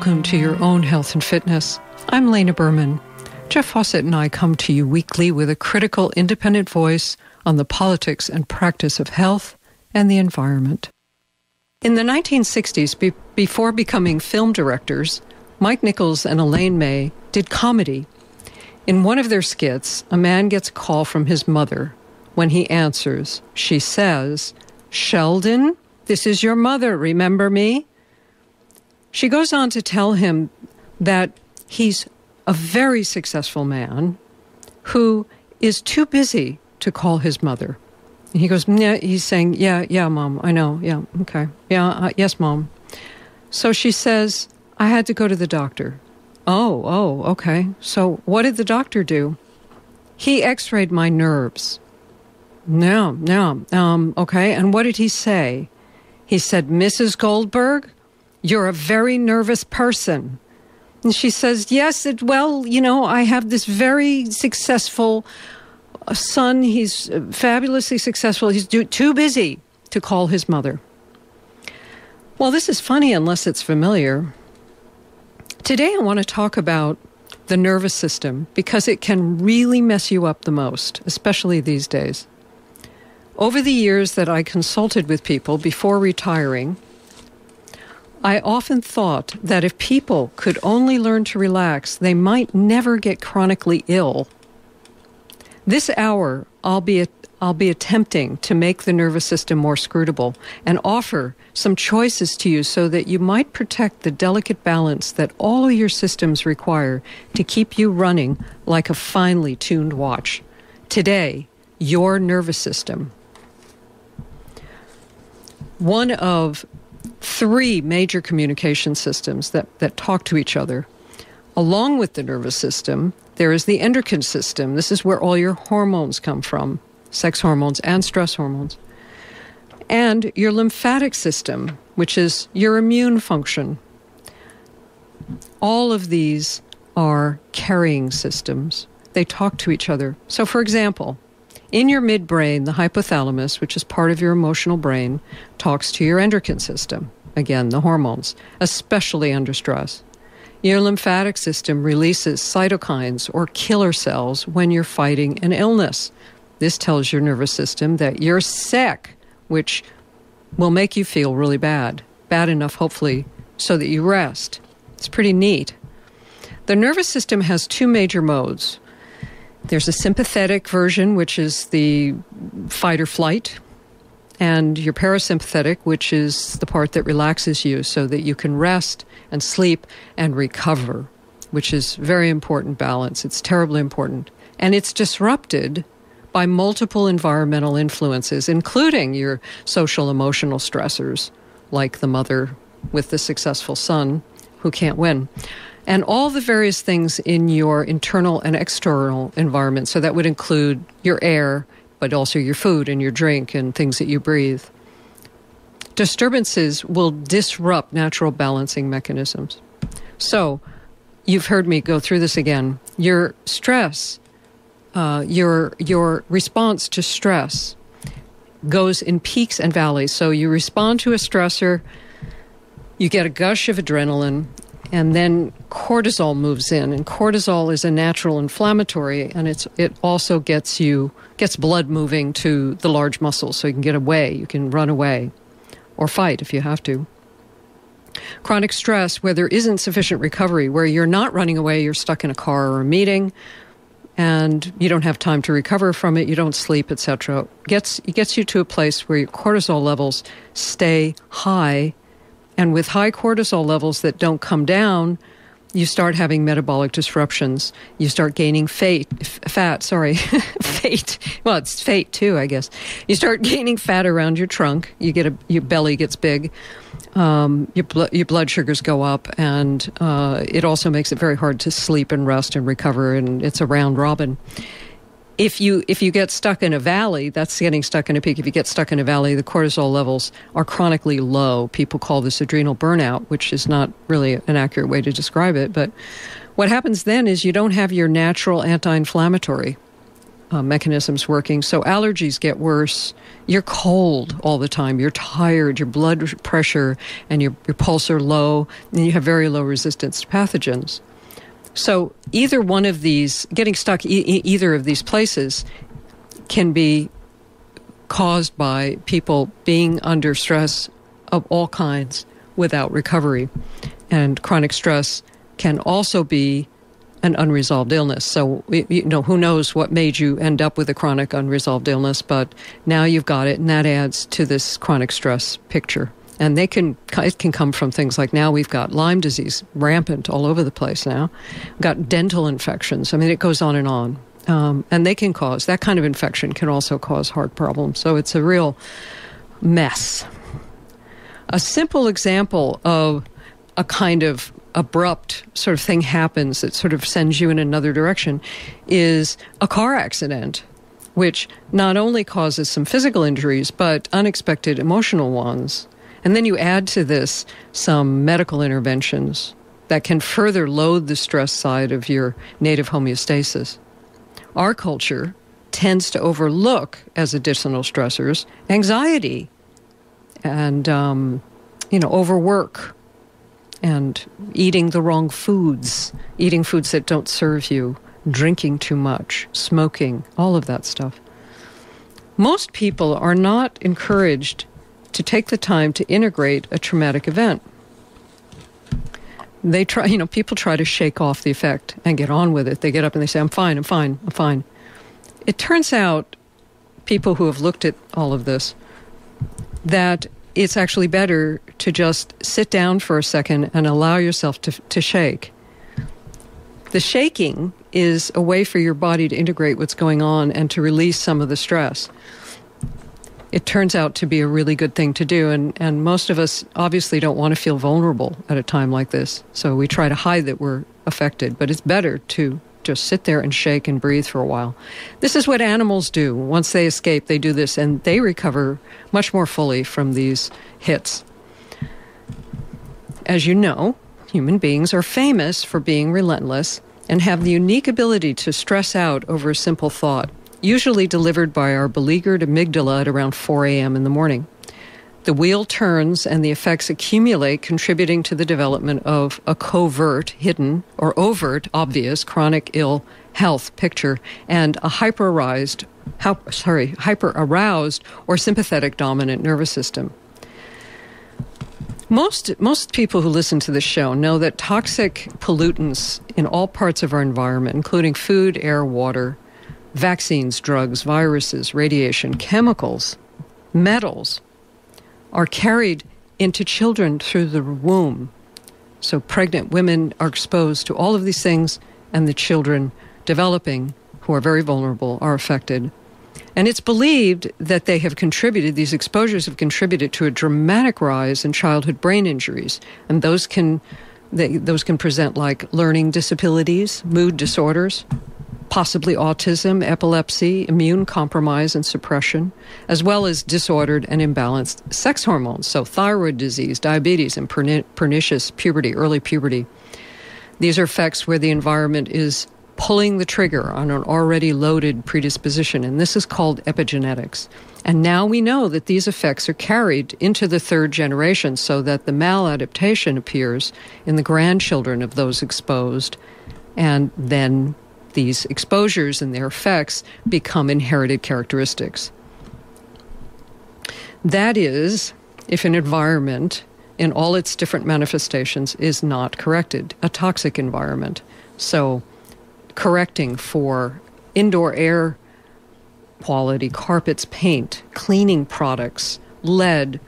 welcome to Your Own Health and Fitness. I'm Lena Berman. Jeff Fawcett and I come to you weekly with a critical, independent voice on the politics and practice of health and the environment. In the 1960s, before becoming film directors, Mike Nichols and Elaine May did comedy. In one of their skits, a man gets a call from his mother. When he answers, she says, "Sheldon, this is your mother, remember me?" She goes on to tell him that he's a very successful man who is too busy to call his mother. And he goes, yeah, he's saying, yeah, Mom, I know, yeah, okay, yeah, yes, Mom. So she says, I had to go to the doctor. Oh, okay. So what did the doctor do? He x-rayed my nerves. No, okay. And what did he say? He said, Mrs. Goldberg, you're a very nervous person. And she says, yes, I have this very successful son. He's fabulously successful. He's too busy to call his mother. Well, this is funny unless it's familiar. Today I want to talk about the nervous system because it can really mess you up the most, especially these days. Over the years that I consulted with people before retiring, I often thought that if people could only learn to relax, they might never get chronically ill. This hour, I'll be attempting to make the nervous system more scrutable and offer some choices to you so that you might protect the delicate balance that all of your systems require to keep you running like a finely tuned watch. Today, your nervous system. One of three major communication systems that talk to each other. Along with the nervous system, there is the endocrine system. This is where all your hormones come from, sex hormones and stress hormones. And your lymphatic system, which is your immune function. All of these are carrying systems. They talk to each other. So, for example, in your midbrain, the hypothalamus, which is part of your emotional brain, talks to your endocrine system. Again, the hormones, especially under stress. Your lymphatic system releases cytokines or killer cells when you're fighting an illness. This tells your nervous system that you're sick, which will make you feel really bad enough, hopefully, so that you rest. It's pretty neat. The nervous system has two major modes. There's a sympathetic version, which is the fight or flight, and your parasympathetic, which is the part that relaxes you so that you can rest and sleep and recover, which is very important balance. It's terribly important. And it's disrupted by multiple environmental influences, including your social emotional stressors, like the mother with the successful son who can't win. And all the various things in your internal and external environment. So that would include your air, but also your food and your drink and things that you breathe. Disturbances will disrupt natural balancing mechanisms. So you've heard me go through this again. Your stress, your response to stress goes in peaks and valleys. So you respond to a stressor, you get a gush of adrenaline, and then cortisol moves in. And cortisol is a natural inflammatory, and it also gets blood moving to the large muscles, so you can get away, you can run away, or fight if you have to. Chronic stress, where there isn't sufficient recovery, where you're not running away, you're stuck in a car or a meeting, and you don't have time to recover from it, you don't sleep, etc., gets you to a place where your cortisol levels stay high. And with high cortisol levels that don't come down, you start having metabolic disruptions. You start gaining fat. Well, it's fate too, I guess. You start gaining fat around your trunk. Your belly gets big. Your blood sugars go up, and it also makes it very hard to sleep and rest and recover. And it's a round robin. If you get stuck in a valley, that's getting stuck in a peak. If you get stuck in a valley, the cortisol levels are chronically low. People call this adrenal burnout, which is not really an accurate way to describe it. But what happens then is you don't have your natural anti-inflammatory. mechanisms working. So allergies get worse. You're cold all the time. You're tired. Your blood pressure and your pulse are low, and you have very low resistance to pathogens. So either one of these, getting stuck either of these places can be caused by people being under stress of all kinds without recovery. And chronic stress can also be an unresolved illness. So, who knows what made you end up with a chronic unresolved illness, but now you've got it, and that adds to this chronic stress picture. And it can come from things like, now we've got Lyme disease rampant all over the place now. We've got dental infections. I mean, it goes on and on. And they can cause, that kind of infection can also cause heart problems. So it's a real mess. A simple example of a kind of abrupt sort of thing happens that sort of sends you in another direction is a car accident, which not only causes some physical injuries, but unexpected emotional ones. And then you add to this some medical interventions that can further load the stress side of your native homeostasis. Our culture tends to overlook, as additional stressors, anxiety and, overwork and eating the wrong foods, eating foods that don't serve you, drinking too much, smoking, all of that stuff. Most people are not encouraged to take the time to integrate a traumatic event. They try, people try to shake off the effect and get on with it. They get up and they say, I'm fine. It turns out, people who have looked at all of this, that it's actually better to just sit down for a second and allow yourself to shake. The shaking is a way for your body to integrate what's going on and to release some of the stress. It turns out to be a really good thing to do, and most of us obviously don't want to feel vulnerable at a time like this, so we try to hide that we're affected, but it's better to just sit there and shake and breathe for a while. This is what animals do. Once they escape, they do this, and they recover much more fully from these hits. As you know, human beings are famous for being relentless and have the unique ability to stress out over a simple thought, usually delivered by our beleaguered amygdala at around 4 a.m. in the morning. The wheel turns and the effects accumulate, contributing to the development of a covert, hidden, or overt, obvious, chronic ill health picture and a hyper-aroused or sympathetic dominant nervous system. Most people who listen to this show know that toxic pollutants in all parts of our environment, including food, air, water, vaccines, drugs, viruses, radiation, chemicals, metals, are carried into children through the womb. So pregnant women are exposed to all of these things, and the children developing, who are very vulnerable, are affected. And it's believed that these exposures have contributed to a dramatic rise in childhood brain injuries. And those can present like learning disabilities, mood disorders, possibly autism, epilepsy, immune compromise and suppression, as well as disordered and imbalanced sex hormones, so thyroid disease, diabetes, and pernicious puberty, early puberty. These are effects where the environment is pulling the trigger on an already loaded predisposition, and this is called epigenetics. And now we know that these effects are carried into the third generation, so that the maladaptation appears in the grandchildren of those exposed, and then these exposures and their effects become inherited characteristics. That is, if an environment in all its different manifestations is not corrected, a toxic environment. So correcting for indoor air quality, carpets, paint, cleaning products, lead,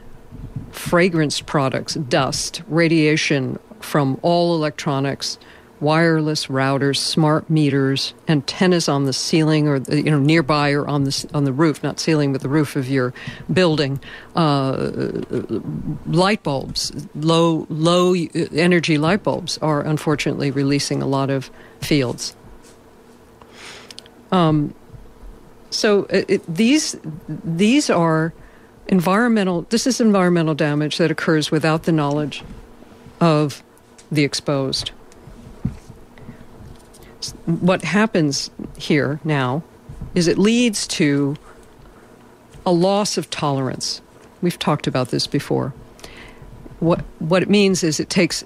fragrance products, dust, radiation from all electronics, wireless routers, smart meters, antennas on the ceiling or nearby or on the roof, not ceiling but the roof of your building, light bulbs, low energy light bulbs are unfortunately releasing a lot of fields. These are environmental. This is environmental damage that occurs without the knowledge of the exposed. What happens here now is it leads to a loss of tolerance. We've talked about this before. What it means is it takes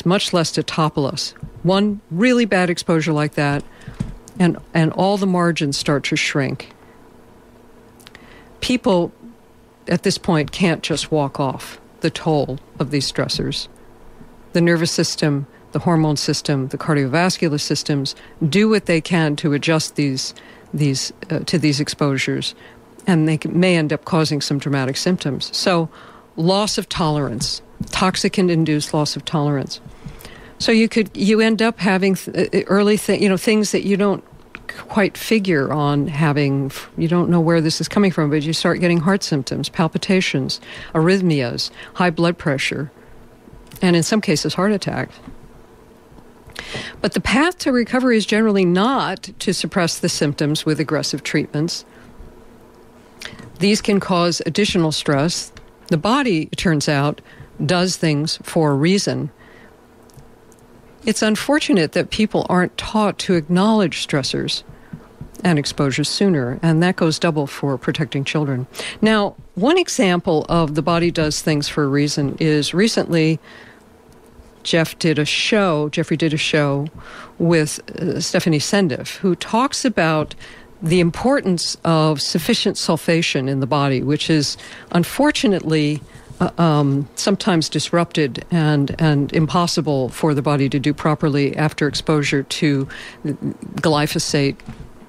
much less to topple us. One really bad exposure like that, and all the margins start to shrink. People at this point can't just walk off the toll of these stressors. The nervous system, the hormone system, the cardiovascular systems do what they can to adjust these exposures, and they may end up causing some dramatic symptoms. So, loss of tolerance, toxicant-induced loss of tolerance. So you end up having things that you don't quite figure on having. You don't know where this is coming from, but you start getting heart symptoms, palpitations, arrhythmias, high blood pressure, and in some cases, heart attack. But the path to recovery is generally not to suppress the symptoms with aggressive treatments. These can cause additional stress. The body, it turns out, does things for a reason. It's unfortunate that people aren't taught to acknowledge stressors and exposures sooner, and that goes double for protecting children. Now, one example of the body does things for a reason is recently Jeffrey did a show with Stephanie Sendiff, who talks about the importance of sufficient sulfation in the body, which is unfortunately sometimes disrupted and impossible for the body to do properly after exposure to glyphosate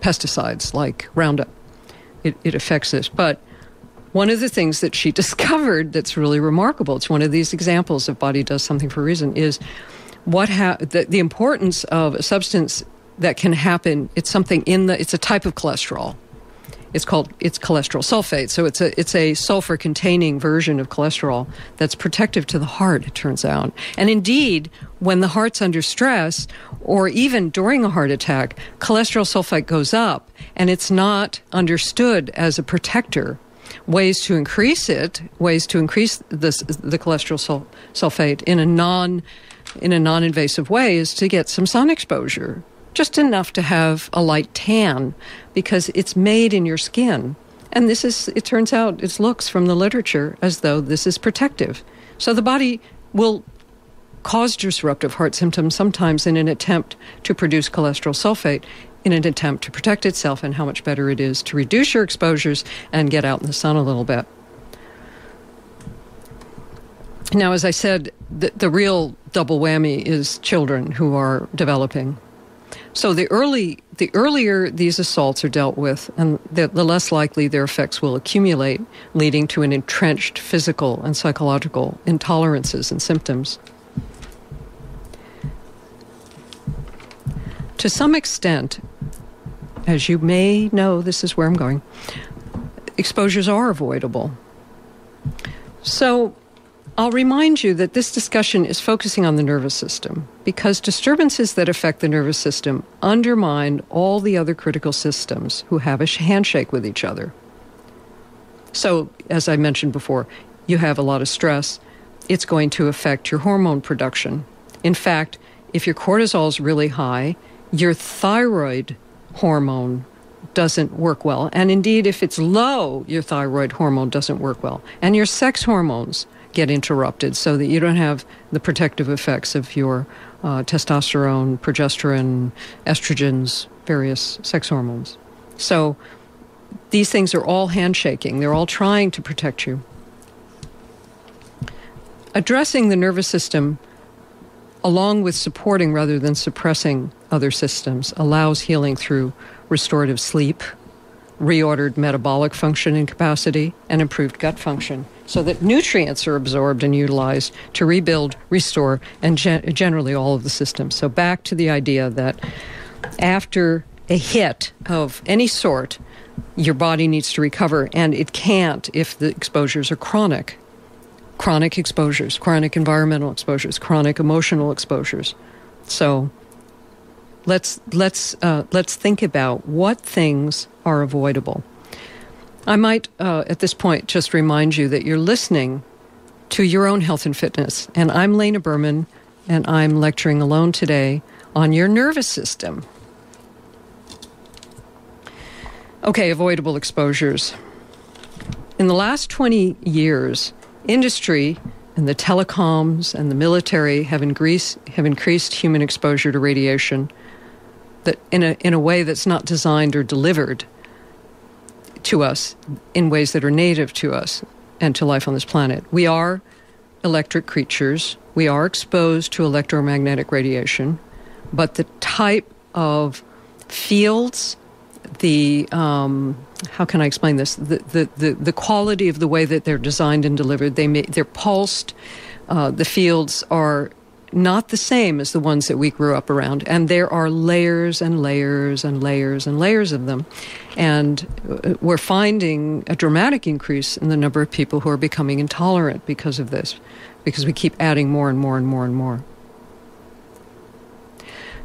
pesticides like Roundup. It affects this. But one of the things that she discovered that's really remarkable, it's one of these examples of body does something for a reason, is the importance of a substance that can happen. It's something it's a type of cholesterol. It's cholesterol sulfate. So it's a sulfur-containing version of cholesterol that's protective to the heart, it turns out. And indeed, when the heart's under stress, or even during a heart attack, cholesterol sulfate goes up, and it's not understood as a protector. Ways to increase the cholesterol sulfate in a non-invasive way is to get some sun exposure. Just enough to have a light tan, because it's made in your skin. And it turns out, it looks from the literature as though this is protective. So the body will cause disruptive heart symptoms sometimes in an attempt to produce cholesterol sulfate, in an attempt to protect itself, and how much better it is to reduce your exposures and get out in the sun a little bit. Now, as I said, the real double whammy is children who are developing. So the earlier these assaults are dealt with, and the less likely their effects will accumulate, leading to an entrenched physical and psychological intolerances and symptoms. To some extent, as you may know, this is where I'm going, exposures are avoidable. So I'll remind you that this discussion is focusing on the nervous system, because disturbances that affect the nervous system undermine all the other critical systems who have a handshake with each other. So, as I mentioned before, you have a lot of stress. It's going to affect your hormone production. In fact, if your cortisol is really high, your thyroid hormone doesn't work well. And indeed, if it's low, your thyroid hormone doesn't work well. And your sex hormones get interrupted, so that you don't have the protective effects of your testosterone, progesterone, estrogens, various sex hormones. So these things are all handshaking. They're all trying to protect you. Addressing the nervous system, along with supporting rather than suppressing other systems, allows healing through restorative sleep, reordered metabolic function and capacity, and improved gut function, so that nutrients are absorbed and utilized to rebuild, restore, and generally all of the systems. So back to the idea that after a hit of any sort, your body needs to recover, and it can't if the exposures are chronic. Chronic exposures, chronic environmental exposures, chronic emotional exposures. So let's think about what things are avoidable. I might, at this point, just remind you that you're listening to Your Own Health and Fitness. And I'm Lena Berman, and I'm lecturing alone today on your nervous system. Okay, avoidable exposures. In the last 20 years, industry and the telecoms and the military have increased human exposure to radiation that in a way that's not designed or delivered to us in ways that are native to us and to life on this planet. We are electric creatures. We are exposed to electromagnetic radiation, but the type of fields, the how can I explain this? The quality of the way that they're designed and delivered, they're pulsed. The fields are not the same as the ones that we grew up around, and there are layers and layers and layers and layers of them. And we're finding a dramatic increase in the number of people who are becoming intolerant because of this, because we keep adding more and more and more and more.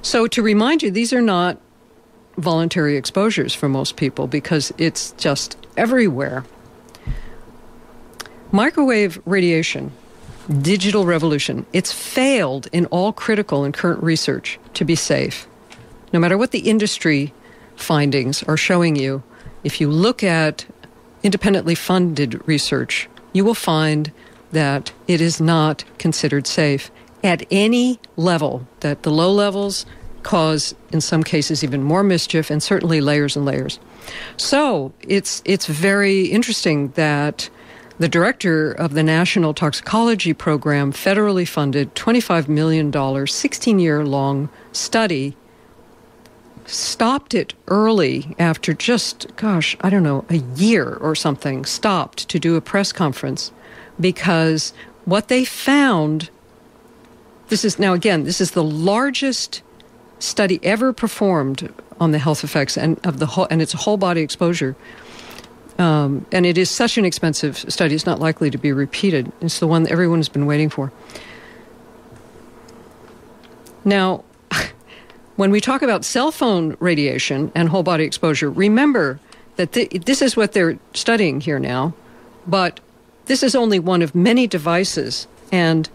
So to remind you, these are not voluntary exposures for most people because it's just everywhere. Microwave radiation, digital revolution, it's failed in all critical and current research to be safe. No matter what the industry findings are showing you, if you look at independently funded research, you will find that it is not considered safe at any level, that the low levels cause, in some cases, even more mischief, and certainly layers and layers. So it's very interesting that the director of the National Toxicology Program, federally funded, $25 million, 16-year-long study, stopped it early after just, a year or something, stopped to do a press conference because what they found, this is the largest study ever performed on the health effects and it's a whole body exposure. And it is such an expensive study, it's not likely to be repeated. It's the one that everyone has been waiting for. Now, when we talk about cell phone radiation and whole body exposure, remember that this is what they're studying here now, but this is only one of many devices and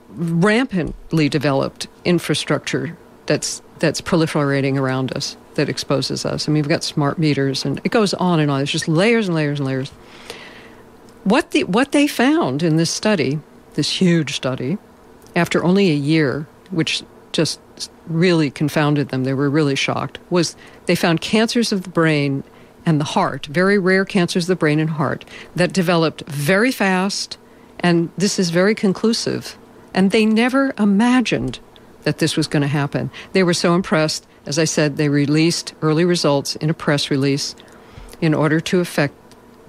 rampantly developed infrastructure that's proliferating around us, that exposes us. I mean, we've got smart meters, and it goes on and on. It's just layers and layers and layers. What they found in this study, this huge study, after only a year, which just really confounded them, they were really shocked, was they found cancers of the brain and the heart, very rare cancers of the brain and heart, that developed very fast, and this is very conclusive. And they never imagined that this was going to happen. They were so impressed. As I said, they released early results in a press release in order to affect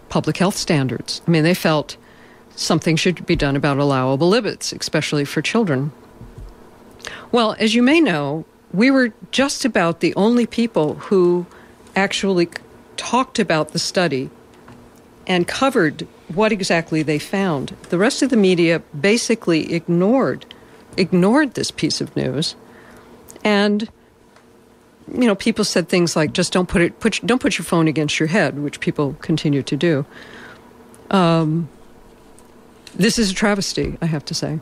public health standards. I mean, they felt something should be done about allowable limits, especially for children. Well, as you may know, we were just about the only people who actually talked about the study and covered what exactly they found. The rest of the media basically ignored this piece of news, and people said things like, "Just don't put your phone against your head," which people continue to do. This is a travesty, I have to say,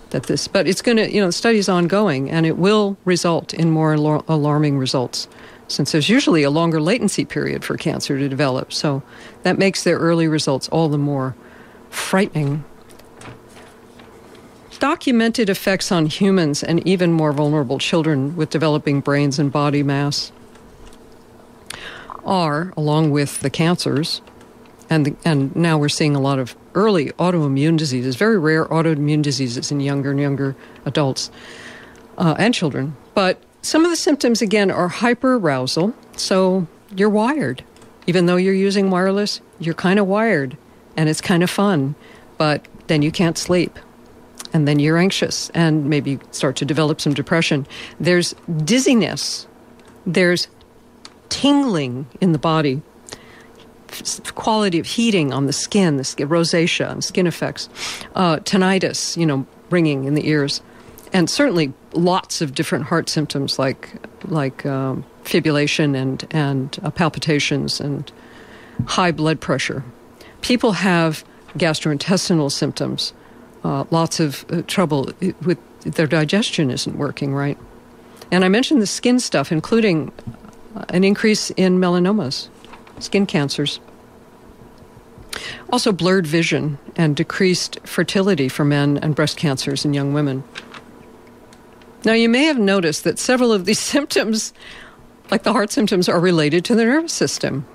but it's going to, the study is ongoing, and it will result in more alarming results, since there's usually a longer latency period for cancer to develop. So that makes their early results all the more frightening. Documented effects on humans and even more vulnerable children with developing brains and body mass are, along with the cancers, and now we're seeing a lot of early autoimmune diseases, very rare autoimmune diseases in younger and younger adults and children. But some of the symptoms, again, are hyperarousal, so you're wired. Even though you're using wireless, you're kind of wired, and it's kind of fun, but then you can't sleep, and then you're anxious, and maybe start to develop some depression. There's dizziness. There's tingling in the body, quality of heating on the skin rosacea and skin effects, tinnitus, ringing in the ears, and certainly lots of different heart symptoms like fibrillation and palpitations and high blood pressure. People have gastrointestinal symptoms, lots of trouble with their digestion isn't working right. And I mentioned the skin stuff, including an increase in melanomas, skin cancers. Also blurred vision and decreased fertility for men and breast cancers in young women. Now, you may have noticed that several of these symptoms, like the heart symptoms, are related to the nervous system.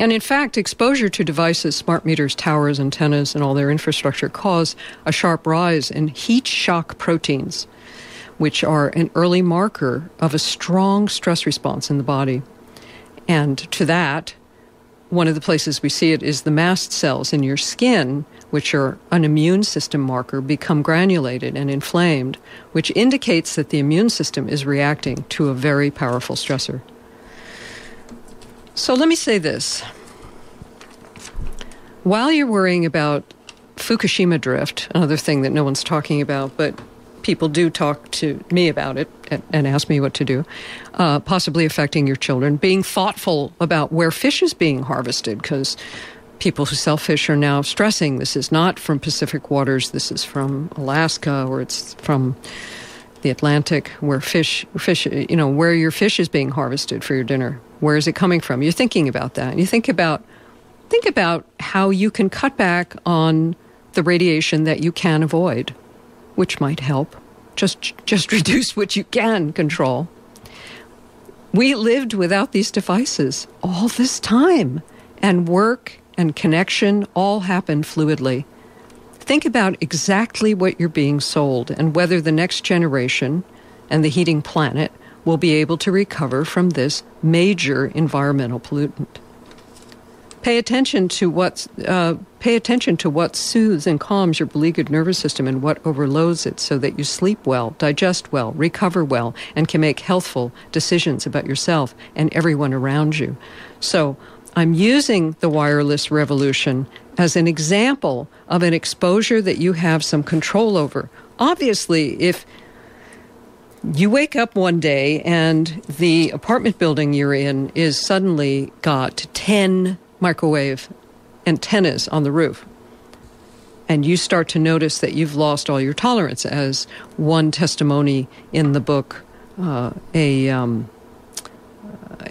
And in fact, exposure to devices, smart meters, towers, antennas, and all their infrastructure cause a sharp rise in heat shock proteins, which are an early marker of a strong stress response in the body. And to that, one of the places we see it is the mast cells in your skin, which are an immune system marker, become granulated and inflamed, which indicates that the immune system is reacting to a very powerful stressor. So let me say this. While you're worrying about Fukushima drift, another thing that no one's talking about, but people do talk to me about it and ask me what to do, possibly affecting your children, being thoughtful about where fish is being harvested, because people who sell fish are now stressing this is not from Pacific waters, this is from Alaska, or it's from the Atlantic, where where your fish is being harvested for your dinner. Where is it coming from? You're thinking about that. And you think about how you can cut back on the radiation that you can avoid, which might help. Just reduce what you can control. We lived without these devices all this time, and work and connection all happened fluidly. Think about exactly what you're being sold and whether the next generation and the heating planet will be able to recover from this major environmental pollutant. Pay attention to what soothes and calms your beleaguered nervous system and what overloads it, so that you sleep well, digest well, recover well, and can make healthful decisions about yourself and everyone around you. So I'm using the wireless revolution as an example of an exposure that you have some control over. Obviously, if you wake up one day and the apartment building you're in is suddenly got 10 microwave antennas on the roof, and you start to notice that you've lost all your tolerance, as one testimony in the book,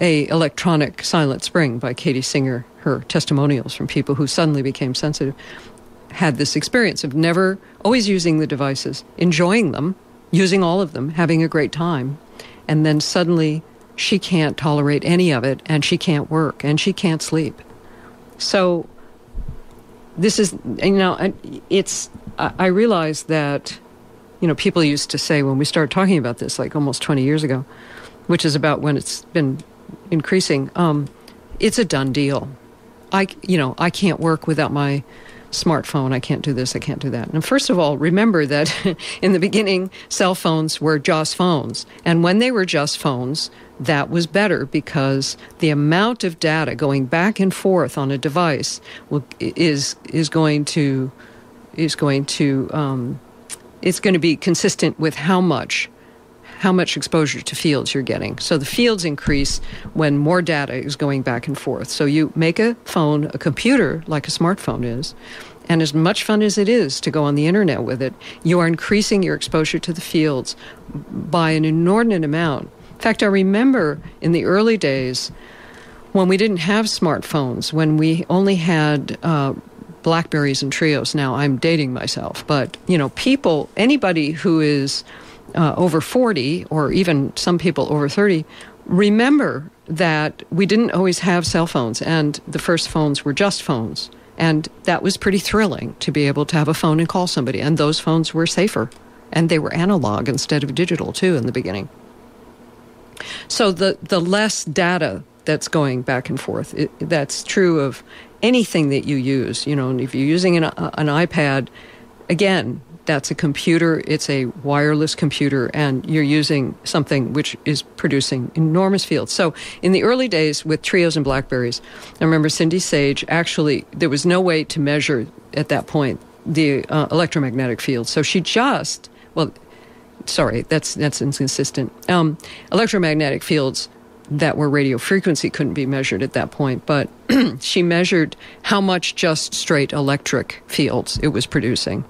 a Electronic Silent Spring by Katie Singer, her testimonials from people who suddenly became sensitive, had this experience of never, always using the devices, enjoying them, using all of them, having a great time, and then suddenly she can't tolerate any of it, and she can't work, and she can't sleep. So this is, I realize that, people used to say when we started talking about this, like almost 20 years ago, which is about when it's been increasing, it's a done deal. I can't work without my smartphone. I can't do this, I can't do that. And first of all, remember that in the beginning, cell phones were just phones. And when they were just phones, that was better, because the amount of data going back and forth on a device is going to be consistent with how much exposure to fields you're getting. So the fields increase when more data is going back and forth. So you make a phone, a computer, like a smartphone is, and as much fun as it is to go on the internet with it, you are increasing your exposure to the fields by an inordinate amount. In fact, I remember in the early days when we didn't have smartphones, when we only had Blackberries and Trios. Now, I'm dating myself, but, anybody who is over 40, or even some people over 30, remember that we didn't always have cell phones, and the first phones were just phones. And that was pretty thrilling, to be able to have a phone and call somebody. And those phones were safer, and they were analog instead of digital, too, in the beginning. So the less data that's going back and forth, that's true of anything that you use. And if you're using an iPad, again, that's a computer, it's a wireless computer, and you're using something which is producing enormous fields. So in the early days with Trios and Blackberries, I remember Cindy Sage, actually, there was no way to measure at that point the electromagnetic field. So she that's inconsistent. Electromagnetic fields that were radio frequency couldn't be measured at that point, but she measured how much just straight electric fields it was producing.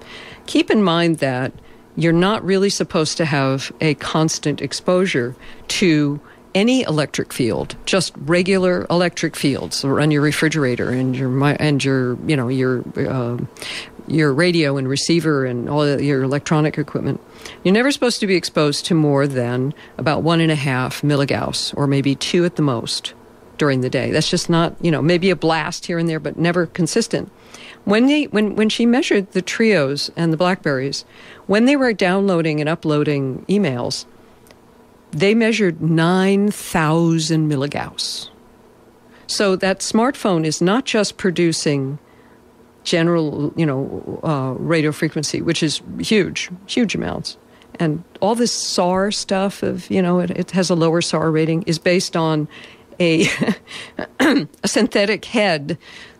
Keep in mind that you're not really supposed to have a constant exposure to any electric field, just regular electric fields, or run your refrigerator and your radio and receiver and all your electronic equipment. You're never supposed to be exposed to more than about 1.5 milligauss, or maybe 2 at the most during the day. That's just not, maybe a blast here and there, but never consistent. When she measured the Trios and the BlackBerries, when they were downloading and uploading emails, they measured 9,000 milligauss. So that smartphone is not just producing general, radio frequency, which is huge amounts. And all this SAR stuff of, it has a lower SAR rating, is based on a synthetic head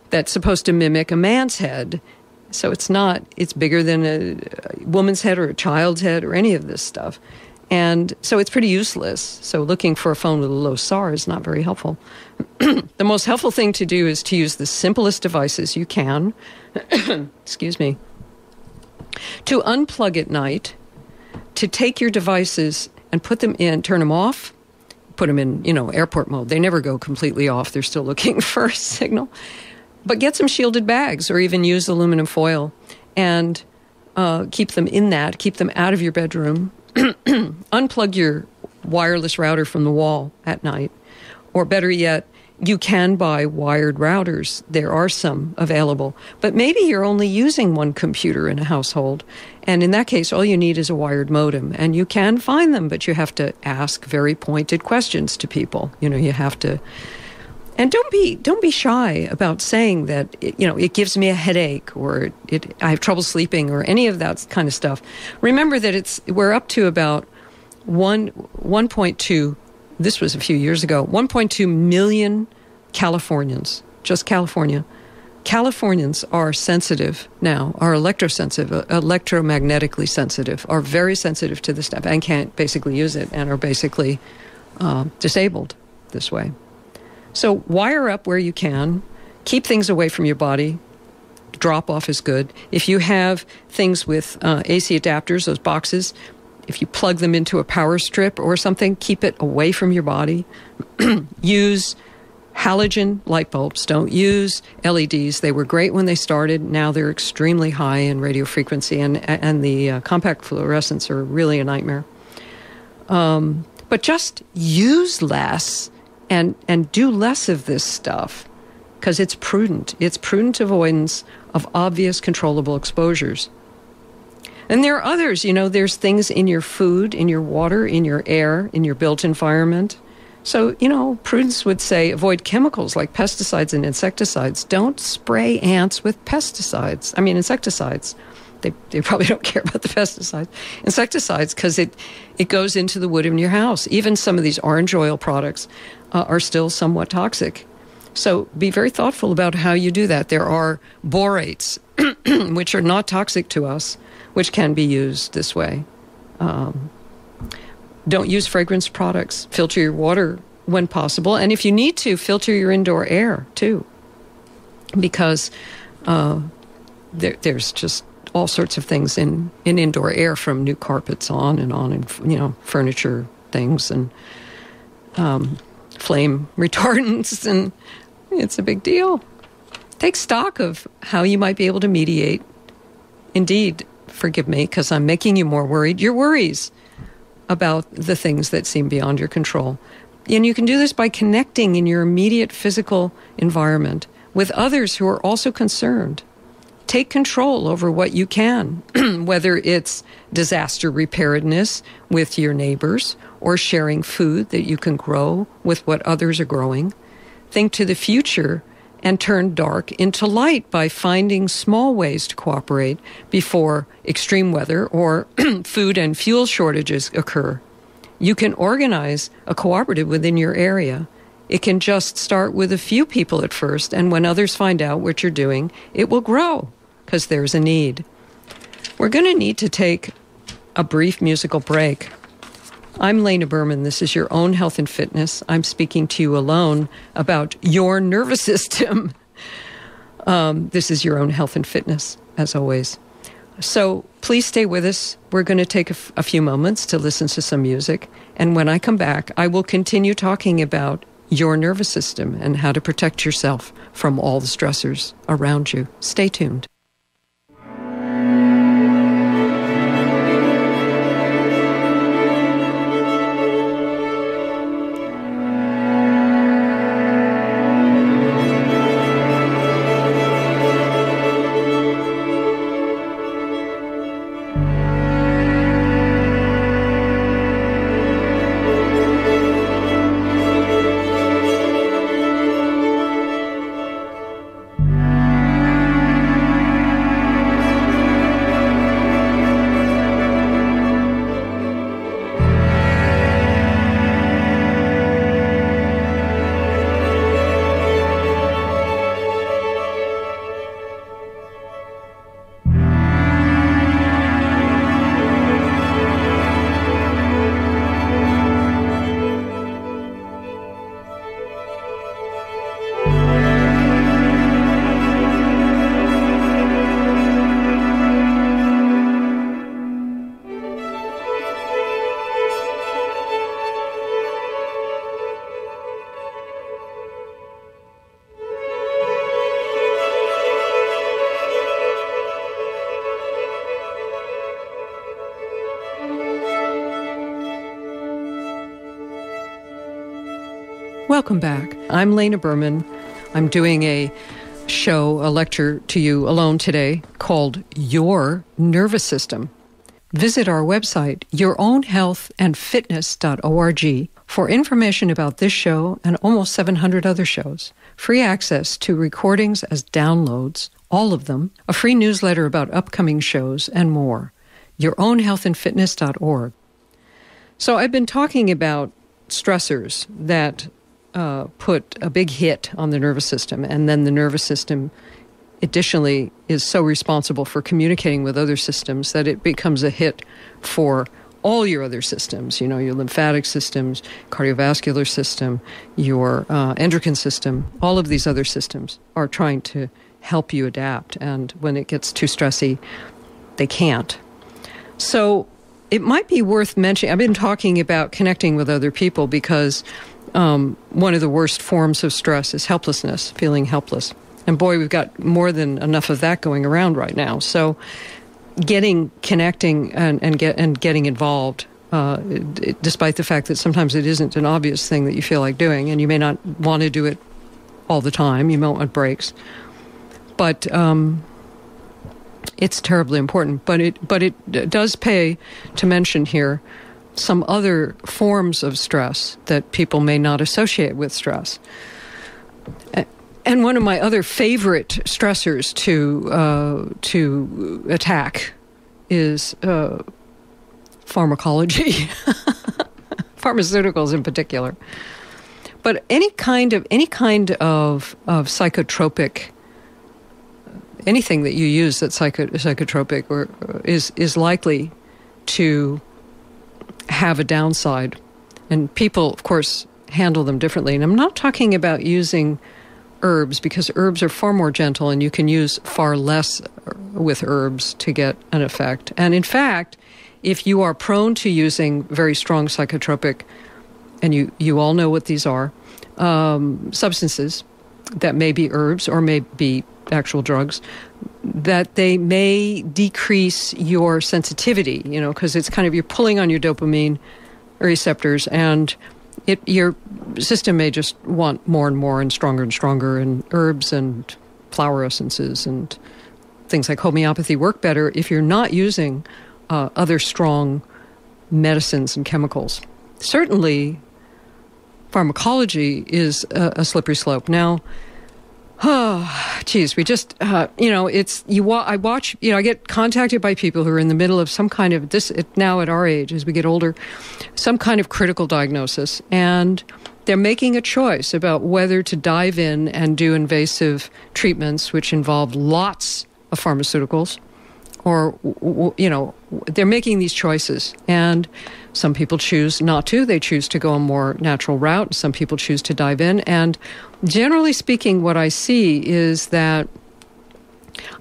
that's supposed to mimic a man's head. So it's bigger than a woman's head or a child's head or any of this stuff. And so it's pretty useless. So looking for a phone with a low SAR is not very helpful. The most helpful thing to do is to use the simplest devices you can, excuse me, to unplug at night, to take your devices and put them in, turn them off, put them in, airport mode. They never go completely off. They're still looking for a signal. But get some shielded bags, or even use aluminum foil, and keep them in that. Keep them out of your bedroom. Unplug your wireless router from the wall at night. Or better yet, you can buy wired routers. There are some available. But maybe you're only using one computer in a household. And in that case, all you need is a wired modem. And you can find them, but you have to ask very pointed questions to people. You have to... And don't be shy about saying that, it gives me a headache, or I have trouble sleeping, or any of that kind of stuff. Remember that we're up to about 1.2, this was a few years ago, 1.2 million Californians, just California. Californians are sensitive now, are electromagnetically sensitive, are very sensitive to this stuff and can't basically use it, and are basically disabled this way. So wire up where you can. Keep things away from your body. Drop off is good. If you have things with AC adapters, those boxes, if you plug them into a power strip or something, keep it away from your body. Use halogen light bulbs. Don't use LEDs. They were great when they started. Now they're extremely high in radio frequency, and the compact fluorescents are really a nightmare. But just use less. And do less of this stuff, because it's prudent. It's prudent avoidance of obvious controllable exposures. And there are others, there's things in your food, in your water, in your air, in your built environment. So, prudence would say avoid chemicals like pesticides and insecticides. Don't spray ants with insecticides. They probably don't care about the pesticides. Insecticides, because it goes into the wood in your house. Even some of these orange oil products are still somewhat toxic. So be very thoughtful about how you do that. There are borates, which are not toxic to us, which can be used this way. Don't use fragrance products. Filter your water when possible. And if you need to, filter your indoor air, too. Because there's just all sorts of things in indoor air, from new carpets and furniture things and flame retardants, and it's a big deal. Take stock of how you might be able to mediate. Indeed, forgive me, because I'm making you more worried, your worries about the things that seem beyond your control. And you can do this by connecting in your immediate physical environment with others who are also concerned. Take control over what you can, whether it's disaster preparedness with your neighbors or sharing food that you can grow with what others are growing. Think to the future and turn dark into light by finding small ways to cooperate before extreme weather or food and fuel shortages occur. You can organize a cooperative within your area. It can just start with a few people at first, and when others find out what you're doing, it will grow, because there's a need. We're going to need to take a brief musical break. I'm Lena Berman. This is Your Own Health and Fitness. I'm speaking to you alone about your nervous system. This is Your Own Health and Fitness, as always. So please stay with us. We're going to take a few moments to listen to some music. And when I come back, I will continue talking about your nervous system and how to protect yourself from all the stressors around you. Stay tuned. Welcome back. I'm Lena Berman. I'm doing a lecture to you alone today called Your Nervous System. Visit our website, yourownhealthandfitness.org, for information about this show and almost 700 other shows, free access to recordings as downloads, all of them, a free newsletter about upcoming shows, and more. yourownhealthandfitness.org. So I've been talking about stressors that put a big hit on the nervous system, and then the nervous system additionally is so responsible for communicating with other systems that it becomes a hit for all your other systems, your lymphatic systems, cardiovascular system, your endocrine system. All of these other systems are trying to help you adapt, and when it gets too stressy, they can't. So it might be worth mentioning, I've been talking about connecting with other people because one of the worst forms of stress is helplessness, feeling helpless. And boy, we've got more than enough of that going around right now. So connecting and getting involved, despite the fact that sometimes it isn't an obvious thing that you feel like doing, and you may not want to do it all the time. You might want breaks. But it's terribly important. But it does pay to mention here some other forms of stress that people may not associate with stress. And one of my other favorite stressors to attack is pharmacology, pharmaceuticals in particular. But any kind of psychotropic, anything that you use that's psychotropic or is likely to have a downside. And people, of course, handle them differently. And I'm not talking about using herbs, because herbs are far more gentle and you can use far less with herbs to get an effect. And in fact, if you are prone to using very strong psychotropic, and you all know what these are, substances that may be herbs or may be actual drugs, that they may decrease your sensitivity, because it's kind of, you're pulling on your dopamine receptors, and your system may just want more and more and stronger, and herbs and flower essences and things like homeopathy work better if you're not using other strong medicines and chemicals. Certainly, pharmacology is a slippery slope. Now, we just, I get contacted by people who are in the middle of some kind of now at our age, as we get older, some kind of critical diagnosis, and they're making a choice about whether to dive in and do invasive treatments, which involve lots of pharmaceuticals, or, they're making these choices. And some people choose not to. They choose to go a more natural route. Some people choose to dive in. And generally speaking, what I see is that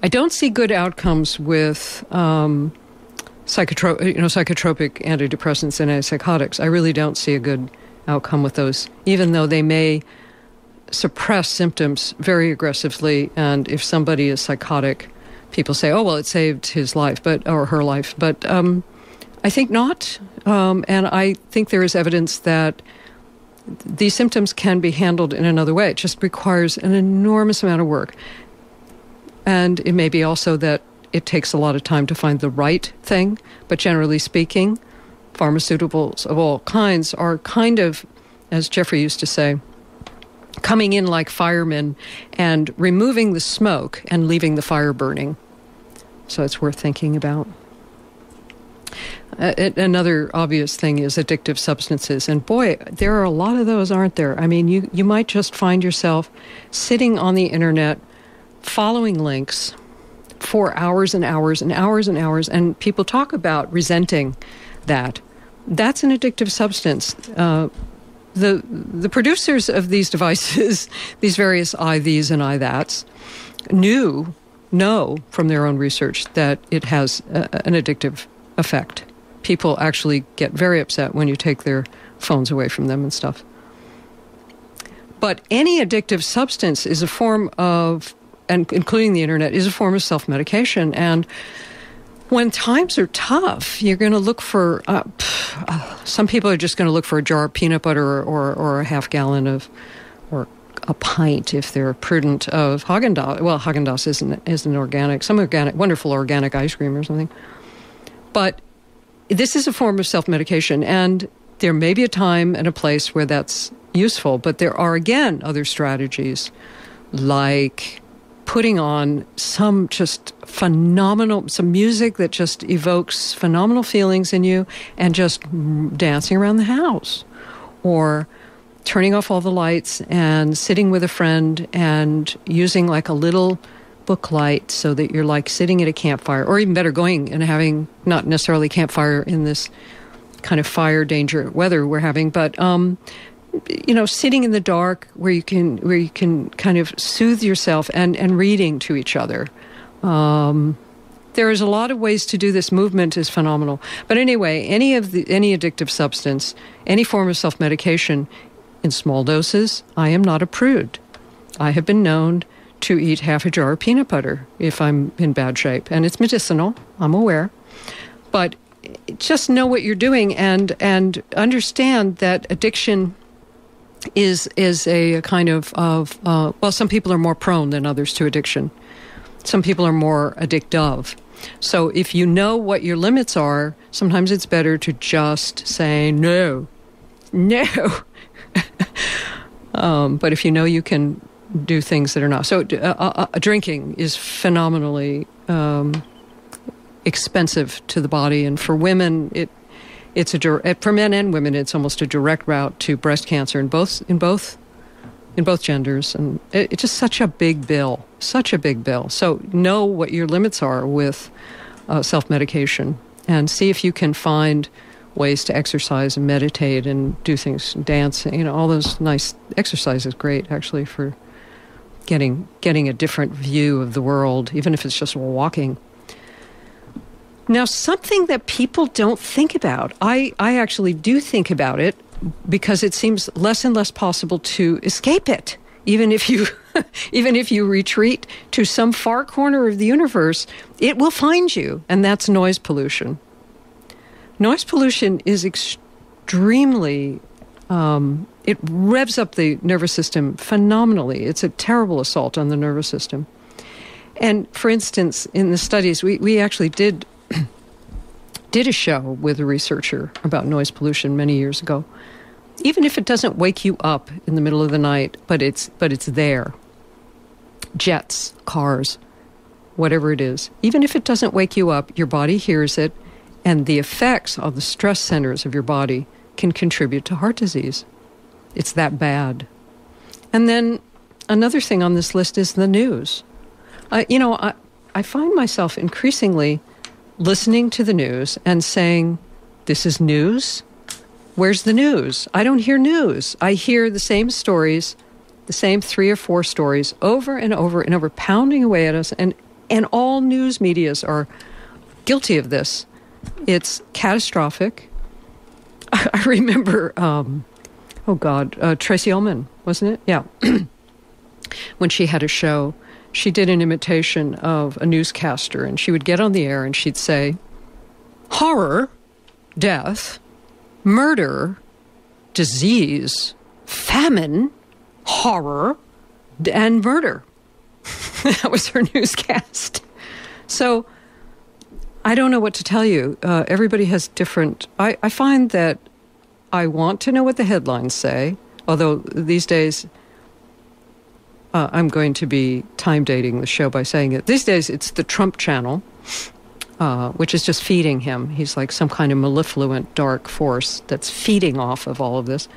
I don't see good outcomes with psychotropic antidepressants and antipsychotics. I really don't see a good outcome with those, even though they may suppress symptoms very aggressively. And if somebody is psychotic, people say, "Oh, well, it saved his life, or her life." But I think not. And I think there is evidence that these symptoms can be handled in another way. It just requires an enormous amount of work. And it may be also that it takes a lot of time to find the right thing. But generally speaking, pharmaceuticals of all kinds are kind of, as Jeffrey used to say, coming in like firemen and removing the smoke and leaving the fire burning. So it's worth thinking about. Another obvious thing is addictive substances. And boy, there are a lot of those, aren't there? I mean, you might just find yourself sitting on the internet following links for hours and hours and hours and hours. And people talk about resenting that. That's an addictive substance. The producers of these devices, these various these and that's, know from their own research that it has an addictive effect. People actually get very upset when you take their phones away from them and stuff. But any addictive substance is a form of, and including the internet, is a form of self-medication. And when times are tough, you're going to look for, some people are just going to look for a jar of peanut butter or a half gallon of, or a pint, if they're prudent, of Haagen-Dazs. Well, Haagen-Dazs isn't organic, some organic, wonderful organic ice cream or something. But this is a form of self-medication, and there may be a time and a place where that's useful, but there are, again, other strategies, like putting on some music that just evokes phenomenal feelings in you, and just dancing around the house, or turning off all the lights and sitting with a friend and using like a little book light so that you're like sitting at a campfire, or even better, going and having not necessarily campfire in this kind of fire danger weather we're having, but sitting in the dark where you can kind of soothe yourself and reading to each other. There is a lot of ways to do this. Movement is phenomenal. But anyway, any addictive substance, any form of self-medication in small doses, I am not a prude. I have been known to eat half a jar of peanut butter if I'm in bad shape. And it's medicinal, I'm aware. But just know what you're doing and understand that addiction is a kind of some people are more prone than others to addiction. Some people are more addictive. So if you know what your limits are, sometimes it's better to just say no. But if you know you can do things that are not. So drinking is phenomenally expensive to the body. And for women, it's for men and women, it's almost a direct route to breast cancer in both genders. And it's just such a big bill. So know what your limits are with self-medication, and see if you can find ways to exercise and meditate and do things, dance, all those nice exercises. Great, actually, for getting a different view of the world, even if it's just walking. Now, something that people don't think about, I actually do think about it, because it seems less and less possible to escape it. Even if you retreat to some far corner of the universe, it will find you, and that's noise pollution. Noise pollution is extremely, it revs up the nervous system phenomenally. It's a terrible assault on the nervous system. And for instance, in the studies, we actually did a show with a researcher about noise pollution many years ago. Even if it doesn't wake you up in the middle of the night, but it's there. Jets, cars, whatever it is. Even if it doesn't wake you up, your body hears it, and the effects of the stress centers of your body can contribute to heart disease. It's that bad. And then another thing on this list is the news. I find myself increasingly listening to the news and saying, this is news? Where's the news? I don't hear news. I hear the same stories, the same 3 or 4 stories over and over and over, pounding away at us. And and all news medias are guilty of this. It's catastrophic. I remember, Tracy Ullman, wasn't it? Yeah. When she had a show, she did an imitation of a newscaster, and she would get on the air and she'd say, horror, death, murder, disease, famine, horror, and murder. That was her newscast. So I don't know what to tell you. Everybody has different... I find that I want to know what the headlines say, although these days... I'm going to be time dating the show by saying it. These days, it's the Trump channel, which is just feeding him. He's like some kind of mellifluent dark force that's feeding off of all of this.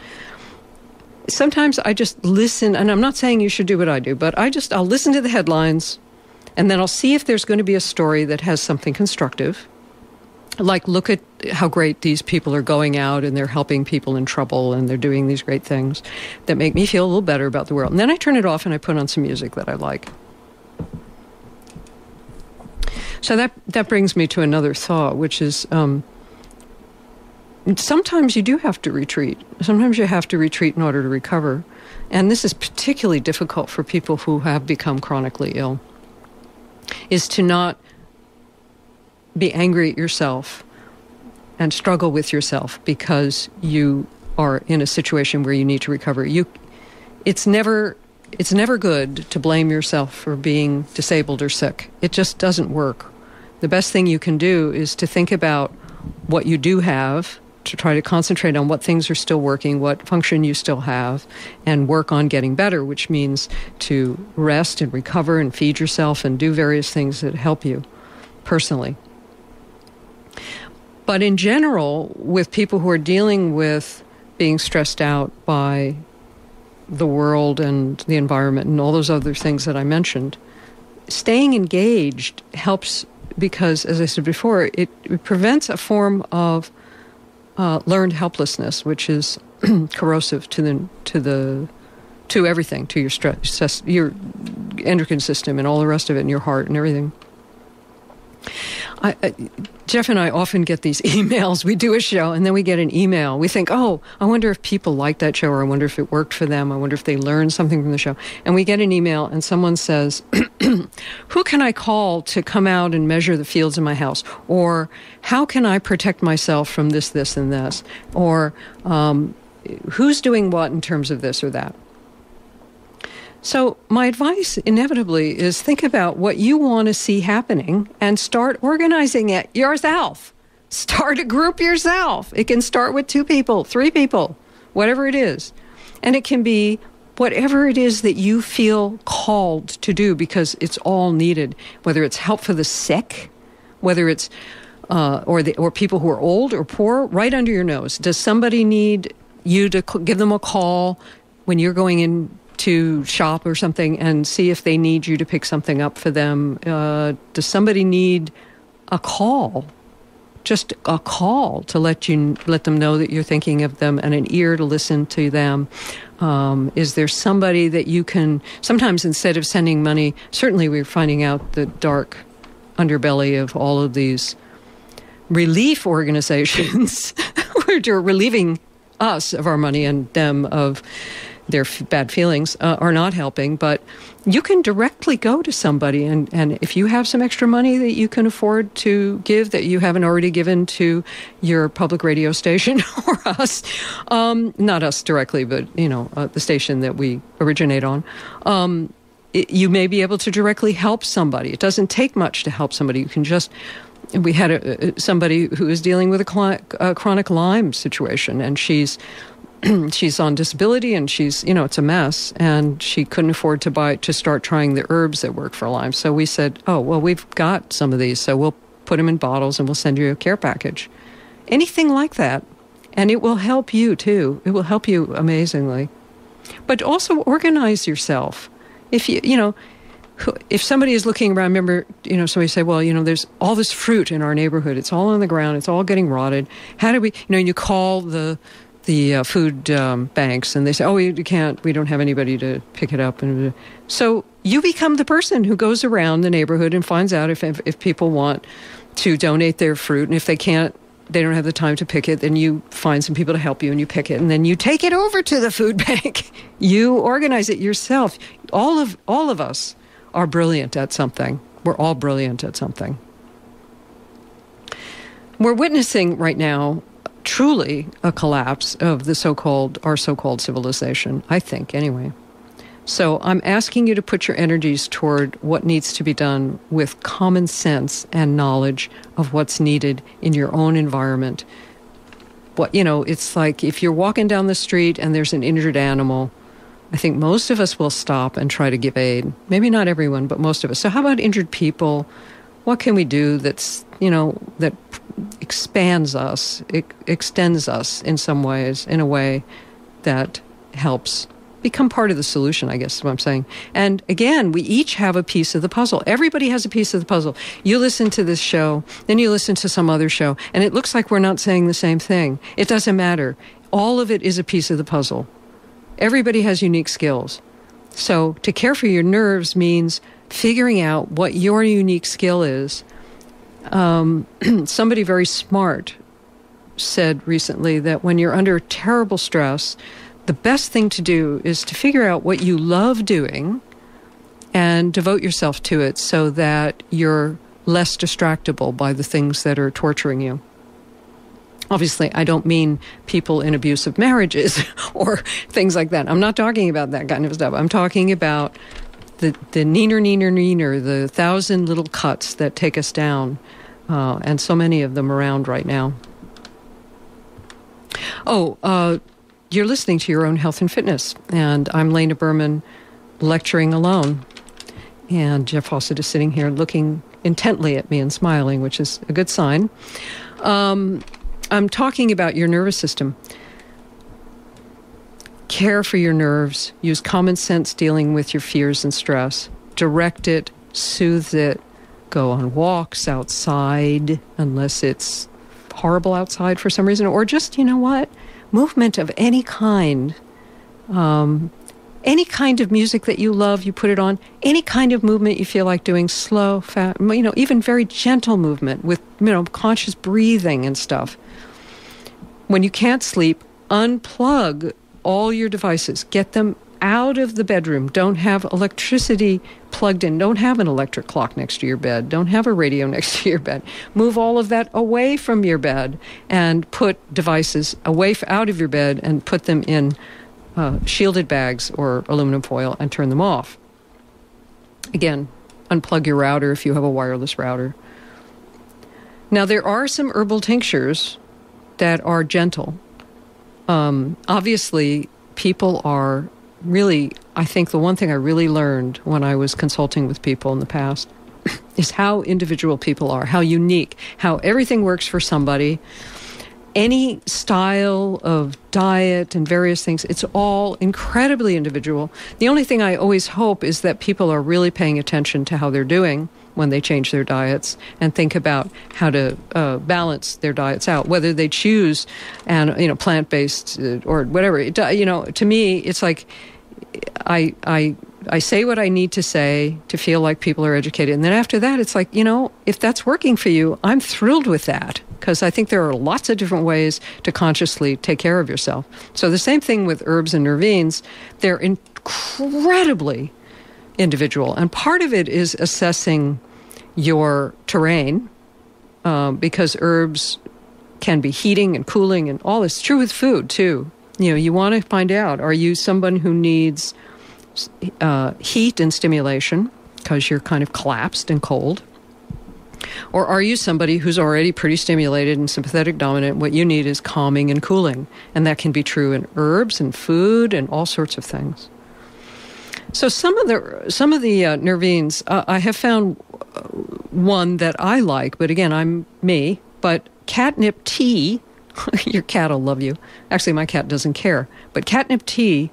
Sometimes I just listen, and I'm not saying you should do what I do, but I'll listen to the headlines, and then I'll see if there's going to be a story that has something constructive. Like, look at how great these people are going out and they're helping people in trouble and they're doing these great things that make me feel a little better about the world. And then I turn it off and I put on some music that I like. So that brings me to another thought, which is sometimes you do have to retreat. Sometimes you have to retreat in order to recover. And this is particularly difficult for people who have become chronically ill, is to not be angry at yourself and struggle with yourself because you are in a situation where you need to recover. It's never good to blame yourself for being disabled or sick. It just doesn't work. The best thing you can do is to think about what you do have, to try to concentrate on what things are still working, what function you still have, and work on getting better, which means to rest and recover and feed yourself and do various things that help you personally. But in general, with people who are dealing with being stressed out by the world and the environment and all those other things that I mentioned, staying engaged helps because, as I said before, it prevents a form of learned helplessness, which is corrosive to everything, to your stress, your endocrine system and all the rest of it, and your heart and everything. Jeff and I often get these emails. We do a show, and then we get an email. We think, oh, I wonder if people like that show, or I wonder if it worked for them. I wonder if they learned something from the show. And we get an email, and someone says, who can I call to come out and measure the fields in my house? Or how can I protect myself from this, this, and this? Or who's doing what in terms of this or that? So my advice inevitably is think about what you want to see happening and start organizing it yourself. Start a group yourself. It can start with 2 people, 3 people, whatever it is. And it can be whatever it is that you feel called to do because it's all needed, whether it's help for the sick, whether it's or people who are old or poor, right under your nose. Does somebody need you to give them a call when you're going in to shop or something and see if they need you to pick something up for them? Does somebody need a call? Just a call to let them know that you're thinking of them and an ear to listen to them. Is there somebody that you can, sometimes instead of sending money, certainly we're finding out the dark underbelly of all of these relief organizations which are relieving us of our money and them of their bad feelings, are not helping. But you can directly go to somebody, and if you have some extra money that you can afford to give that you haven't already given to your public radio station or us, not us directly, but the station that we originate on, you may be able to directly help somebody. It doesn't take much to help somebody. You can just... We had somebody who is dealing with a chronic Lyme situation, and she's on disability, and she's, it's a mess, and she couldn't afford to start trying the herbs that work for Lyme. So we said, oh, well, we've got some of these, so we'll put them in bottles and we'll send you a care package. Anything like that. And it will help you too. It will help you amazingly. But also organize yourself. If if somebody is looking around, remember, somebody say, well, there's all this fruit in our neighborhood. It's all on the ground. It's all getting rotted. How do we, you call the food banks, and they say, oh, you can't, we don't have anybody to pick it up. And so you become the person who goes around the neighborhood and finds out if people want to donate their fruit, and if they can't, they don't have the time to pick it, then you find some people to help you and you pick it, and then you take it over to the food bank. You organize it yourself. All of us are brilliant at something. We're all brilliant at something. We're witnessing right now truly a collapse of our so-called civilization, I think, anyway. So I'm asking you to put your energies toward what needs to be done with common sense and knowledge of what's needed in your own environment. It's like if you're walking down the street and there's an injured animal, I think most of us will stop and try to give aid. Maybe not everyone, but most of us. So how about injured people? What can we do that expands us, extends us in some ways, in a way that helps become part of the solution, I guess is what I'm saying. And again, we each have a piece of the puzzle. Everybody has a piece of the puzzle. You listen to this show, then you listen to some other show, and it looks like we're not saying the same thing. It doesn't matter. All of it is a piece of the puzzle. Everybody has unique skills. So to care for your nerves means figuring out what your unique skill is. Somebody very smart said recently that when you're under terrible stress, the best thing to do is to figure out what you love doing and devote yourself to it so that you're less distractible by the things that are torturing you. Obviously, I don't mean people in abusive marriages or things like that. I'm not talking about that kind of stuff. I'm talking about the neener, the 1,000 little cuts that take us down, and so many of them around right now. You're listening to Your Own Health and Fitness, and I'm Lena Berman, lecturing alone. And Jeff Fawcett is sitting here looking intently at me and smiling, which is a good sign. I'm talking about your nervous system. Care for your nerves. Use common sense dealing with your fears and stress. Direct it, soothe it. Go on walks outside, unless it's horrible outside for some reason. Or just, movement of any kind. Any kind of music that you love, you put it on. Any kind of movement you feel like doing, slow, fast, even very gentle movement with, conscious breathing and stuff. When you can't sleep, unplug all your devices. Get them out of the bedroom. Don't have electricity plugged in. Don't have an electric clock next to your bed. Don't have a radio next to your bed. Move all of that away from your bed and put devices out of your bed and put them in shielded bags or aluminum foil and turn them off. Again, unplug your router if you have a wireless router. Now, there are some herbal tinctures that are gentle. Obviously, people are really, I think the one thing I really learned when I was consulting with people in the past is how individual people are, how unique, how everything works for somebody. Any style of diet and various things, it's all incredibly individual. The only thing I always hope is that people are really paying attention to how they're doing when they change their diets and think about how to balance their diets out, whether they choose plant-based or whatever. To me, it's like I say what I need to say to feel like people are educated. And then after that, it's like, if that's working for you, I'm thrilled with that, because I think there are lots of different ways to consciously take care of yourself. So the same thing with herbs and nervines. They're incredibly individual. And part of it is assessing your terrain, because herbs can be heating and cooling and all this. It's true with food, too. You want to find out, are you someone who needs heat and stimulation because you're kind of collapsed and cold? Or are you somebody who's already pretty stimulated and sympathetic dominant? What you need is calming and cooling. And that can be true in herbs and food and all sorts of things. So some of the nervines, I have found one that I like, but again, I'm me. But catnip tea, your cat will love you. Actually, my cat doesn't care. But catnip tea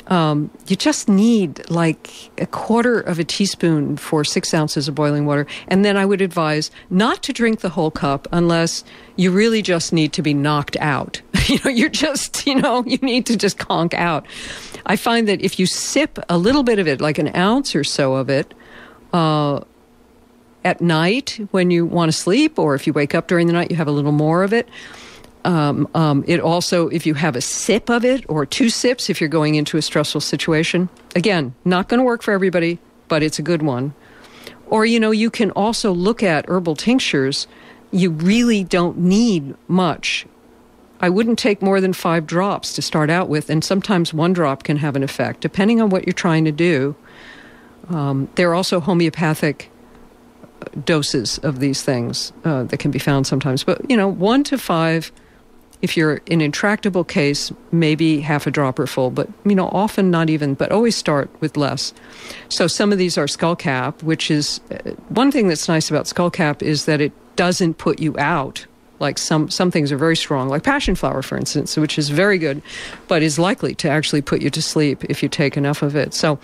You just need like a quarter of a teaspoon for 6 ounces of boiling water. And then I would advise not to drink the whole cup unless you really just need to be knocked out. You're just, you need to just conk out. I find that if you sip a little bit of it, like an ounce or so of it, at night when you want to sleep, or if you wake up during the night, you have a little more of it. It also, if you have a sip of it or 2 sips, if you're going into a stressful situation, again, not going to work for everybody, but it's a good one. Or, you can also look at herbal tinctures. You really don't need much. I wouldn't take more than 5 drops to start out with, and sometimes 1 drop can have an effect, depending on what you're trying to do. There are also homeopathic doses of these things that can be found sometimes. But, 1 to 5, if you're in an intractable case, maybe half a dropper full, but, often not even, but always start with less. So some of these are skullcap, which is, one thing that's nice about skullcap is that it doesn't put you out. Like some things are very strong, like passion flower, for instance, which is very good, but is likely to actually put you to sleep if you take enough of it. So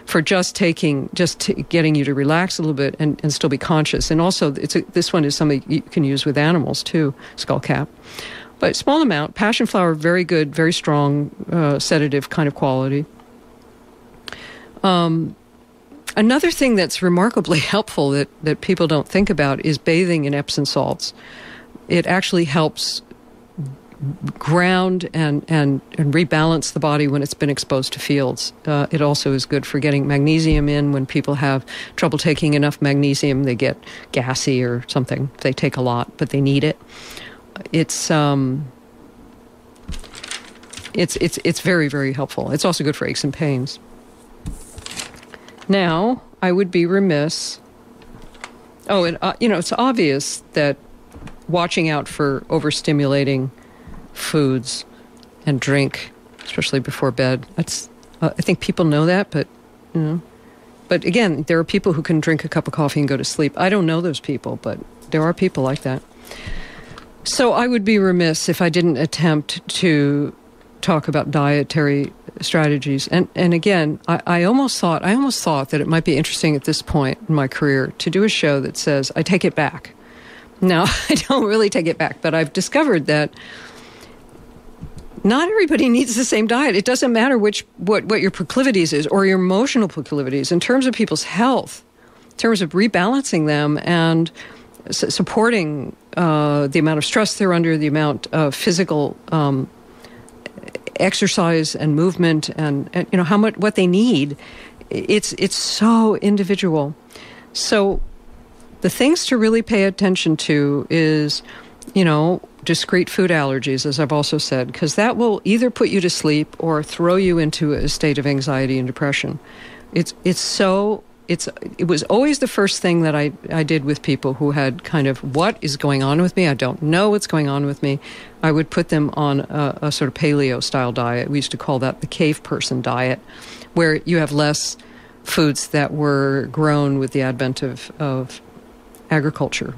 for getting you to relax a little bit and still be conscious. And also, this one is something you can use with animals too, skullcap. But small amount, passion flower, very good, very strong sedative kind of quality. Another thing that's remarkably helpful that people don't think about is bathing in Epsom salts. It actually helps ground and rebalance the body when it's been exposed to fields. It also is good for getting magnesium in. When people have trouble taking enough magnesium, they get gassy or something. They take a lot, but they need it. It's very, very helpful. It's also good for aches and pains. Now, I would be remiss. It's obvious that watching out for overstimulating foods and drink, especially before bed. I think people know that, but But again, there are people who can drink a cup of coffee and go to sleep. I don't know those people, but there are people like that. So I would be remiss if I didn't attempt to talk about dietary strategies. And again, I almost thought that it might be interesting at this point in my career to do a show that says, I take it back. No, I don't really take it back, but I've discovered that not everybody needs the same diet. It doesn't matter what your proclivities is or your emotional proclivities in terms of people's health, in terms of rebalancing them and supporting the amount of stress they're under, the amount of physical exercise and movement, and how much what they need. It's so individual. So the things to really pay attention to is, discrete food allergies, as I've also said, because that will either put you to sleep or throw you into a state of anxiety and depression. It was always the first thing that I did with people who had kind of, what is going on with me? I don't know what's going on with me. I would put them on a sort of paleo-style diet. We used to call that the cave person diet, where you have less foods that were grown with the advent of agriculture,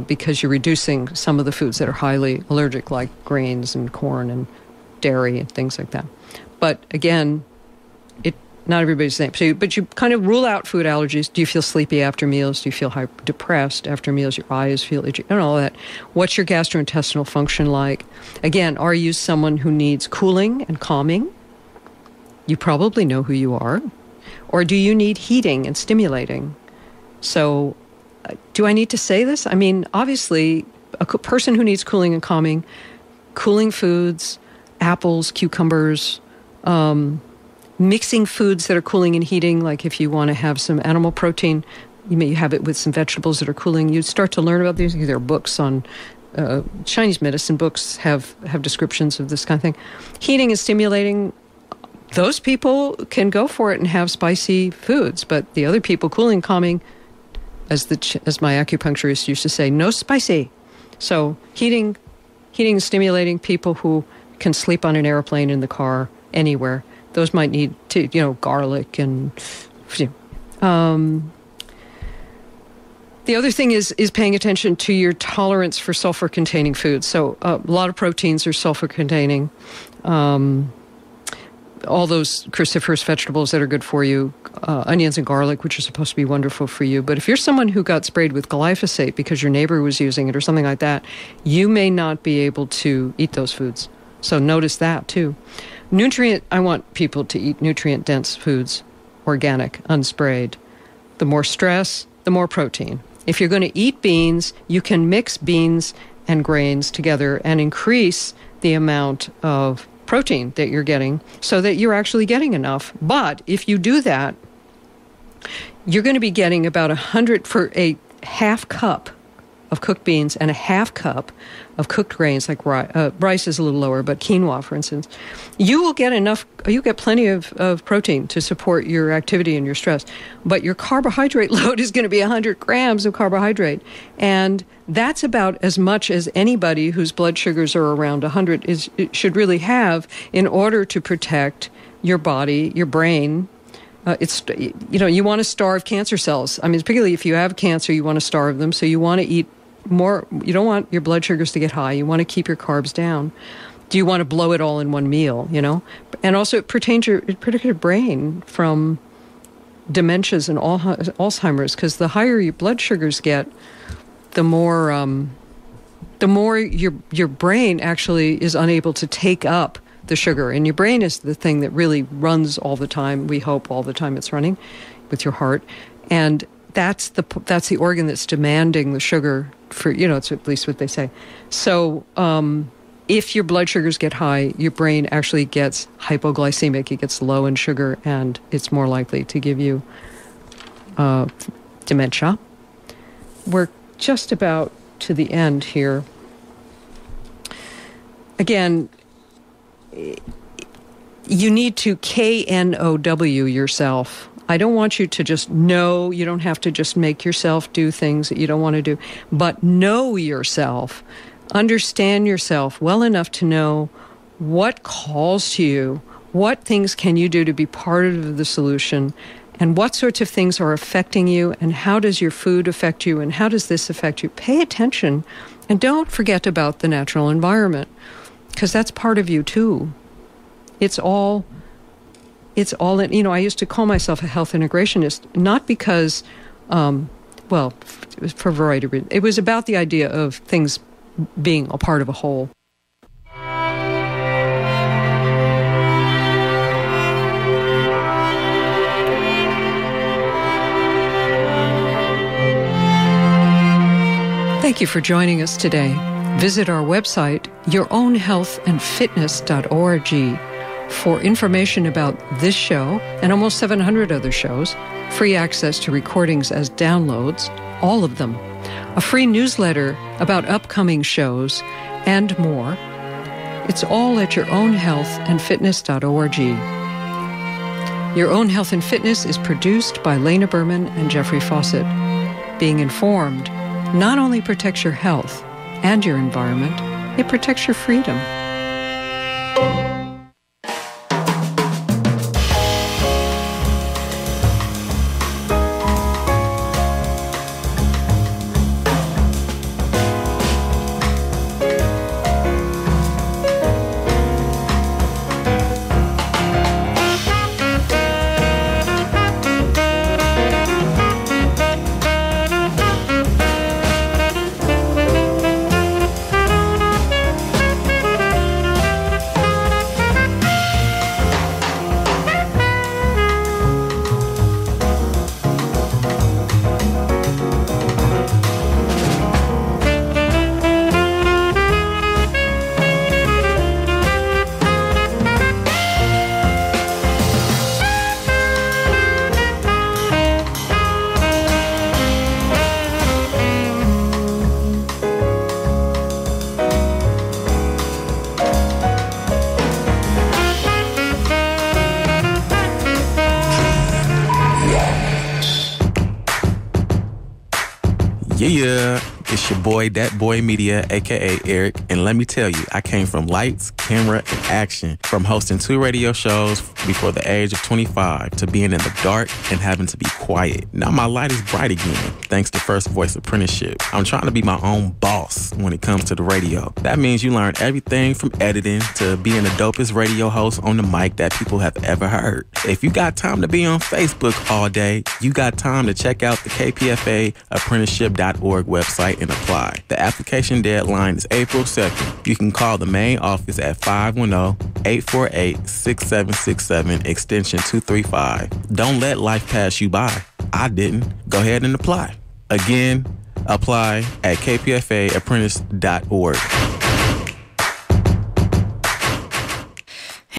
because you're reducing some of the foods that are highly allergic, like grains and corn and dairy and things like that. But again, not everybody's the same. But you kind of rule out food allergies. Do you feel sleepy after meals? Do you feel depressed after meals? Your eyes feel itchy? And all that. What's your gastrointestinal function like? Again, are you someone who needs cooling and calming? You probably know who you are. Or do you need heating and stimulating? So do I need to say this? I mean, obviously, a person who needs cooling and calming, cooling foods, apples, cucumbers, mixing foods that are cooling and heating, like if you want to have some animal protein, you may have it with some vegetables that are cooling. You start to learn about these. There are books on Chinese medicine books have descriptions of this kind of thing. Heating and stimulating, those people can go for it and have spicy foods, but the other people, cooling, calming, as my acupuncturist used to say, no spicy. So heating and stimulating, people who can sleep on an airplane, in the car, anywhere. Those might need to, garlic and. The other thing is paying attention to your tolerance for sulfur-containing foods. So a lot of proteins are sulfur-containing. all those cruciferous vegetables that are good for you, onions and garlic, which are supposed to be wonderful for you. But if you're someone who got sprayed with glyphosate because your neighbor was using it or something like that, you may not be able to eat those foods. So notice that too. I want people to eat nutrient-dense foods, organic, unsprayed. The more stress, the more protein. If you're going to eat beans, you can mix beans and grains together and increase the amount of protein that you're getting so that you're actually getting enough. But if you do that, you're going to be getting about 100 for a half cup of cooked beans and a half cup of cooked grains, like rice is a little lower, but quinoa, for instance. You get plenty of protein to support your activity and your stress. But your carbohydrate load is going to be 100 grams of carbohydrate. And that's about as much as anybody whose blood sugars are around 100 should really have in order to protect your body, your brain. You want to starve cancer cells. I mean, particularly if you have cancer, you want to starve them. So you want to eat more. You don't want your blood sugars to get high. You want to keep your carbs down. Do you want to blow it all in one meal, And also it protects your brain from dementias and Alzheimer's, because the higher your blood sugars get, the more your brain actually is unable to take up the sugar. And your brain is the thing that really runs all the time. We hope all the time it's running with your heart. And that's the organ that's demanding the sugar for, it's at least what they say. So if your blood sugars get high, your brain actually gets hypoglycemic. It gets low in sugar, and it's more likely to give you dementia. We're just about to the end here. Again, you need to KNOW yourself. I don't want you to just know. You don't have to just make yourself do things that you don't want to do. But know yourself. Understand yourself well enough to know what calls to you, what things can you do to be part of the solution, and what sorts of things are affecting you, and how does your food affect you, and how does this affect you. Pay attention, and don't forget about the natural environment, because that's part of you too. It's all in, I used to call myself a health integrationist, not because, for a variety of reasons. It was about the idea of things being a part of a whole. Thank you for joining us today. Visit our website, yourownhealthandfitness.org, for information about this show and almost 700 other shows, free access to recordings as downloads, all of them, a free newsletter about upcoming shows, and more. It's all at yourownhealthandfitness.org. Your Own Health and Fitness is produced by Lena Berman and Jeffrey Fawcett. Being informed not only protects your health and your environment, it protects your freedom. It's your boy, Dat Boy Media, a.k.a. Eric, and let me tell you, I came from lights, camera, and action, from hosting 2 radio shows before the age of 25 to being in the dark and having to be quiet. Now my light is bright again, thanks to First Voice Apprenticeship. I'm trying to be my own boss when it comes to the radio. That means you learn everything from editing to being the dopest radio host on the mic that people have ever heard. If you got time to be on Facebook all day, you got time to check out the KPFA apprenticeship.org website and apply. The application deadline is April 2nd. You can call the main office at 510-848-6767 extension 235. Don't let life pass you by. I didn't. Go ahead and apply. Again, apply at kpfaapprentice.org.